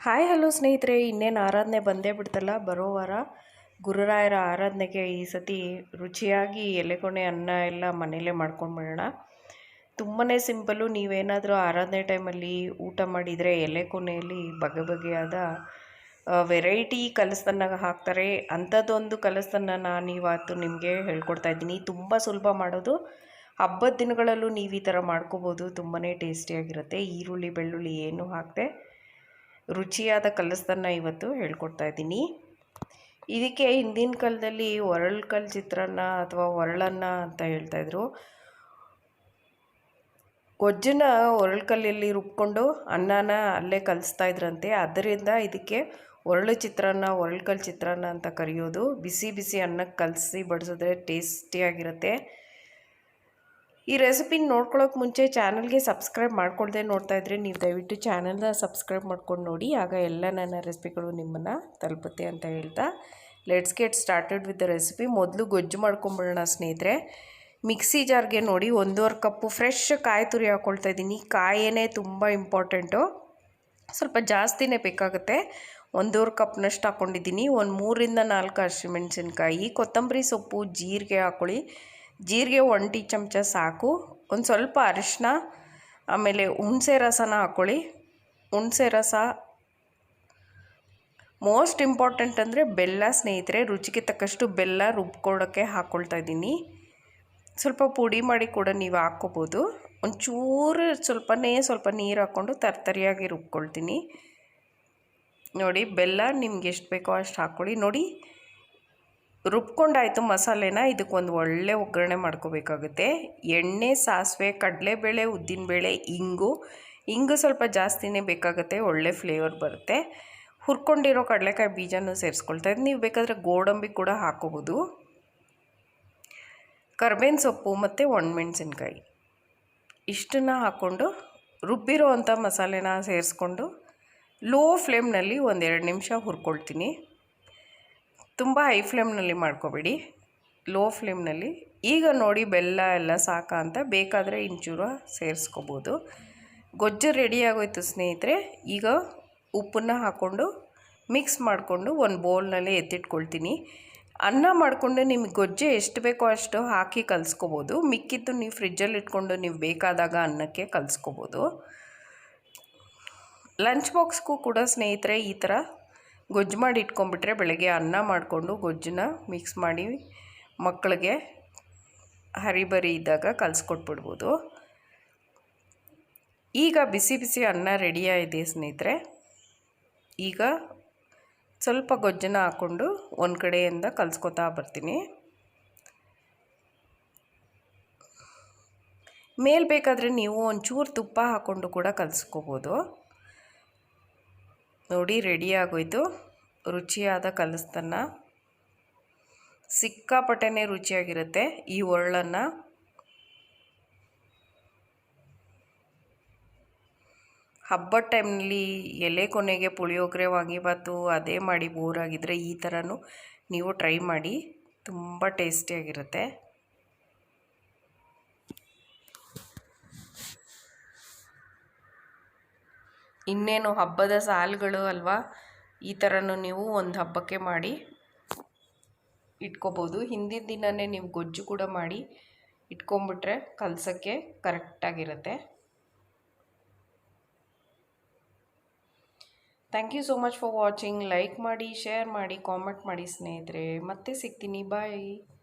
Hi hello ಸ್ನೇಹಿತರೆ, ಇನ್ನೇನು ಆರಾಧನೆ ಬಂದೇ ಬಿಡ್ತಲ್ಲ. ಬರೋ ವಾರ ಗುರುರಾಯರ ಆರಾಧನೆಗೆ ಈ ಸತಿ ರುಚಿಯಾಗಿ ಎಲೆಕೊನೆ ಅನ್ನ ಎಲ್ಲ ಮನೇಲೇ ಮಾಡ್ಕೊಂಡ್ಬಿಡೋಣ. ತುಂಬಾ ಸಿಂಪಲ್ಲು. ನೀವೇನಾದರೂ ಆರಾಧನೆ ಟೈಮಲ್ಲಿ ಊಟ ಮಾಡಿದರೆ ಎಲೆಕೊನೆಯಲ್ಲಿ ಬಗೆ ಬಗೆಯಾದ ವೆರೈಟಿ ಕಲಸನ್ನ ಹಾಕ್ತಾರೆ. ಅಂಥದ್ದೊಂದು ಕಲಸನ್ನ ನಾನು ಇವತ್ತು ನಿಮಗೆ ಹೇಳ್ಕೊಡ್ತಾ ಇದ್ದೀನಿ. ತುಂಬ ಸುಲಭ ಮಾಡೋದು. ಹಬ್ಬದ ದಿನಗಳಲ್ಲೂ ನೀವು ಈ ಥರ ಮಾಡ್ಕೋಬೋದು. ತುಂಬಾ ಟೇಸ್ಟಿಯಾಗಿರುತ್ತೆ. ಈರುಳ್ಳಿ ಬೆಳ್ಳುಳ್ಳಿ ಏನು ಹಾಕದೆ ರುಚಿಯಾದ ಕಲಸನ್ನ ಇವತ್ತು ಹೇಳ್ಕೊಡ್ತಾ ಇದ್ದೀನಿ. ಇದಕ್ಕೆ ಹಿಂದಿನ ಕಾಲದಲ್ಲಿ ಒರಳು ಚಿತ್ರಾನ್ನ ಅಥವಾ ಒರಳನ್ನ ಅಂತ ಹೇಳ್ತಾಯಿದ್ರು. ಗೊಜ್ಜನ್ನ ಒರಳು ರುಬ್ಕೊಂಡು ಅನ್ನನ ಅಲ್ಲೇ ಕಲಿಸ್ತಾ ಇದ್ರಂತೆ. ಅದರಿಂದ ಇದಕ್ಕೆ ಒರಳು ಚಿತ್ರಾನ್ನ ಅಂತ ಕರೆಯೋದು. ಬಿಸಿ ಬಿಸಿ ಅನ್ನಕ್ಕೆ ಕಲಸಿ ಬಡಿಸಿದ್ರೆ ಟೇಸ್ಟಿಯಾಗಿರುತ್ತೆ. ಈ ರೆಸಿಪಿನ ನೋಡ್ಕೊಳ್ಳೋಕೆ ಮುಂಚೆ ಚಾನಲ್ಗೆ ಸಬ್ಸ್ಕ್ರೈಬ್ ಮಾಡ್ಕೊಳ್ದೆ ನೋಡ್ತಾ ಇದ್ದರೆ ನೀವು ದಯವಿಟ್ಟು ಚಾನಲ್ನ ಸಬ್ಸ್ಕ್ರೈಬ್ ಮಾಡ್ಕೊಂಡು ನೋಡಿ. ಆಗ ಎಲ್ಲ ನನ್ನ ರೆಸಿಪಿಗಳು ನಿಮ್ಮನ್ನು ತಲುಪುತ್ತೆ ಅಂತ ಹೇಳ್ತಾ let's get started with the recipe. ಮೊದಲು ಗೊಜ್ಜು ಮಾಡ್ಕೊಂಬಿಡೋಣ ಸ್ನೇಹಿತರೆ. ಮಿಕ್ಸಿ ಜಾರ್ಗೆ ನೋಡಿ 1.5 ಕಪ್ಪು ಫ್ರೆಶ್ ಕಾಯಿ ತುರಿ ಹಾಕ್ಕೊಳ್ತಾ ಇದ್ದೀನಿ. ಕಾಯೇ ತುಂಬ ಇಂಪಾರ್ಟೆಂಟು, ಸ್ವಲ್ಪ ಜಾಸ್ತಿನೇ ಬೇಕಾಗುತ್ತೆ. 1.5 ಕಪ್ನಷ್ಟು ಹಾಕ್ಕೊಂಡಿದ್ದೀನಿ. ಒಂದು 3ರಿಂದ 4 ಹಸಿಮೆಣಸಿನ್ಕಾಯಿ, ಕೊತ್ತಂಬರಿ ಸೊಪ್ಪು, ಜೀರಿಗೆ ಹಾಕ್ಕೊಳ್ಳಿ. ಜೀರಿಗೆ 1 ಟೀ ಚಮಚ ಸಾಕು. ಒಂದು ಸ್ವಲ್ಪ ಅರಿಶಿನ, ಆಮೇಲೆ ಹುಣಸೆ ರಸನ ಹಾಕ್ಕೊಳ್ಳಿ. ಹುಣಸೆ ರಸ ಮೋಸ್ಟ್ ಇಂಪಾರ್ಟೆಂಟ್ ಅಂದರೆ ಬೆಲ್ಲ ಸ್ನೇಹಿತರೆ. ರುಚಿಗೆ ತಕ್ಕಷ್ಟು ಬೆಲ್ಲ ರುಬ್ಕೊಳ್ಳೋಕ್ಕೆ ಹಾಕ್ಕೊಳ್ತಾ ಇದ್ದೀನಿ. ಸ್ವಲ್ಪ ಪುಡಿ ಮಾಡಿ ಕೂಡ ನೀವು ಹಾಕ್ಕೋಬೋದು. ಒಂಚೂರು ಸ್ವಲ್ಪ ನೀರು ಹಾಕ್ಕೊಂಡು ತರ್ತರಿಯಾಗಿ ರುಬ್ಕೊಳ್ತೀನಿ. ನೋಡಿ, ಬೆಲ್ಲ ನಿಮ್ಗೆ ಎಷ್ಟು ಬೇಕೋ ಅಷ್ಟು ಹಾಕ್ಕೊಳ್ಳಿ. ನೋಡಿ, ರುಬ್ಕೊಂಡಾಯಿತು ಮಸಾಲೆನ. ಇದಕ್ಕೊಂದು ಒಳ್ಳೆ ಒಗ್ಗರಣೆ ಮಾಡ್ಕೋಬೇಕಾಗುತ್ತೆ. ಎಣ್ಣೆ, ಸಾಸಿವೆ, ಕಡಲೆಬೇಳೆ, ಉದ್ದಿನಬೇಳೆ, ಇಂಗು ಸ್ವಲ್ಪ ಜಾಸ್ತಿನೇ ಬೇಕಾಗುತ್ತೆ. ಒಳ್ಳೆ ಫ್ಲೇವರ್ ಬರುತ್ತೆ. ಹುರ್ಕೊಂಡಿರೋ ಕಡಲೆಕಾಯಿ ಬೀಜನೂ ಸೇರಿಸ್ಕೊಳ್ತಾ ಇದ್ದೀನಿ. ನೀವು ಬೇಕಾದರೆ ಗೋಡಂಬಿ ಕೂಡ ಹಾಕೋಬೋದು. ಕರ್ಬೇವಿನ ಸೊಪ್ಪು ಮತ್ತು ಒಣಮೆಣಸಿನ್ಕಾಯಿ ಇಷ್ಟನ್ನು ಹಾಕ್ಕೊಂಡು ರುಬ್ಬಿರೋ ಅಂಥ ಮಸಾಲೆನ ಸೇರಿಸ್ಕೊಂಡು ಲೋ ಫ್ಲೇಮ್ನಲ್ಲಿ 1-2 ನಿಮಿಷ ಹುರ್ಕೊಳ್ತೀನಿ. ತುಂಬ ಹೈ ಫ್ಲೇಮ್ನಲ್ಲಿ ಮಾಡ್ಕೋಬೇಡಿ, ಲೋ ಫ್ಲೇಮ್ನಲ್ಲಿ. ಈಗ ನೋಡಿ, ಬೆಲ್ಲ ಎಲ್ಲ ಸಾಕಾ ಅಂತ. ಬೇಕಾದರೆ ಇಂಚೂರು ಸೇರಿಸ್ಕೋಬೋದು. ಗೊಜ್ಜು ರೆಡಿ ಆಗೋಯ್ತು ಸ್ನೇಹಿತರೆ. ಈಗ ಉಪ್ಪನ್ನು ಹಾಕ್ಕೊಂಡು ಮಿಕ್ಸ್ ಮಾಡಿಕೊಂಡು ಒಂದು ಬೌಲ್ನಲ್ಲಿ ಎತ್ತಿಟ್ಕೊಳ್ತೀನಿ. ಅನ್ನ ಮಾಡಿಕೊಂಡು ನಿಮಗೆ ಗೊಜ್ಜು ಎಷ್ಟು ಬೇಕೋ ಅಷ್ಟು ಹಾಕಿ ಕಲಿಸ್ಕೋಬೋದು. ಮಿಕ್ಕಿದ್ದು ನೀವು ಫ್ರಿಜ್ಜಲ್ಲಿ ಇಟ್ಕೊಂಡು ನೀವು ಬೇಕಾದಾಗ ಅನ್ನಕ್ಕೆ ಕಲಿಸ್ಕೋಬೋದು. ಲಂಚ್ ಬಾಕ್ಸ್ಗೂ ಕೂಡ ಸ್ನೇಹಿತರೆ ಈ ಥರ ಗೊಜ್ಜು ಮಾಡಿ ಇಟ್ಕೊಂಡ್ಬಿಟ್ರೆ ಬೆಳಗ್ಗೆ ಅನ್ನ ಮಾಡಿಕೊಂಡು ಗೊಜ್ಜನ್ನ ಮಿಕ್ಸ್ ಮಾಡಿ ಮಕ್ಕಳಿಗೆ ಹರಿಬರಿ ಇದ್ದಾಗ ಕಲಿಸ್ಕೊಟ್ಬಿಡ್ಬೋದು. ಈಗ ಬಿಸಿ ಬಿಸಿ ಅನ್ನ ರೆಡಿಯಾಗಿದೆ ಸ್ನೇಹಿತರೆ. ಈಗ ಸ್ವಲ್ಪ ಗೊಜ್ಜನ್ನ ಹಾಕ್ಕೊಂಡು ಒಂದು ಕಡೆಯಿಂದ ಕಲಿಸ್ಕೊತಾ ಬರ್ತೀನಿ. ಮೇಲೆ ಬೇಕಾದರೆ ನೀವು ಒಂಚೂರು ತುಪ್ಪ ಹಾಕ್ಕೊಂಡು ಕೂಡ ಕಲಿಸ್ಕೋಬೋದು. ನೋಡಿ, ರೆಡಿ ಆಗೋಯ್ತು ರುಚಿಯಾದ ಕಲಸನ್ನ. ಸಿಕ್ಕಾಪಟ್ಟೆನೇ ರುಚಿಯಾಗಿರುತ್ತೆ ಈ ಒರಳನ್ನು. ಹಬ್ಬದ ಟೈಮ್ನಲ್ಲಿ ಎಲೆ ಕೊನೆಗೆ ಪುಳಿಯೋಗರೆ, ವಾಂಗಿಬಾತು ಅದೇ ಮಾಡಿ ಬೋರ್ ಆಗಿದ್ದರೆ ಈ ಥರನೂ ನೀವು ಟ್ರೈ ಮಾಡಿ. ತುಂಬ ಟೇಸ್ಟಿಯಾಗಿರುತ್ತೆ. ಇನ್ನೇನು ಹಬ್ಬದ ಸಾಲುಗಳು ಅಲ್ವಾ, ಈ ಥರನೂ ನೀವು ಒಂದು ಹಬ್ಬಕ್ಕೆ ಮಾಡಿ ಇಟ್ಕೋಬೋದು. ಹಿಂದಿನ ದಿನವೇ ನೀವು ಗೊಜ್ಜು ಕೂಡ ಮಾಡಿ ಇಟ್ಕೊಂಬಿಟ್ರೆ ಕಲಸೋಕ್ಕೆ ಕರೆಕ್ಟಾಗಿರುತ್ತೆ. Thank you so much for watching. Like ಮಾಡಿ, ಶೇರ್ ಮಾಡಿ, ಕಾಮೆಂಟ್ ಮಾಡಿ ಸ್ನೇಹಿತರೆ. ಮತ್ತೆ ಸಿಗ್ತೀನಿ. ಬಾಯ್.